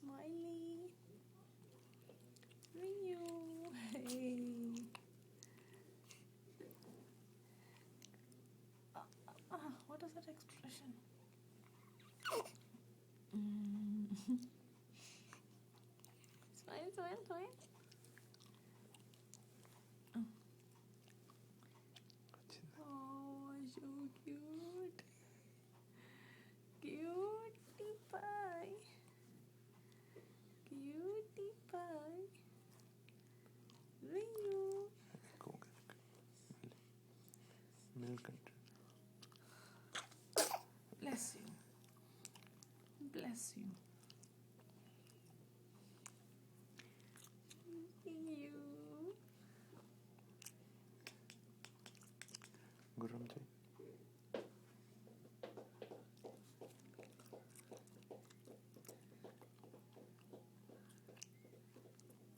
Smiley. Ringu. Hey. What is that expression? Smile, smile, smile. Oh, so cute. Cutie pie. Cutie pie. Ringu. Milk. Bless you. Bless you. You. Guram chai.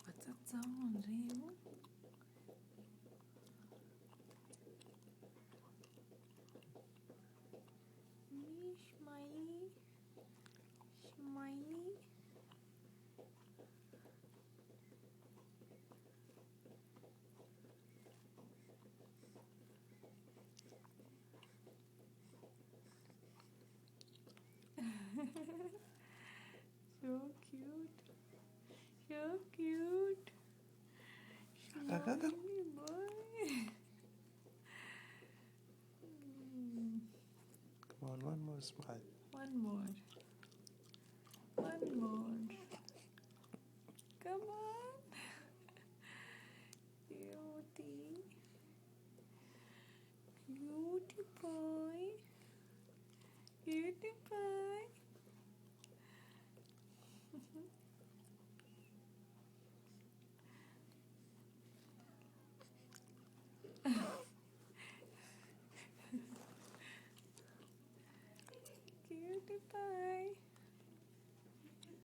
What's that sound, Ringu? Smiley. Smiley. So cute. So cute. Smiley boy. Come on, one more smile. One more. One more. Come on. Cutie. Cutie pie. Cutie pie. Cutie pie.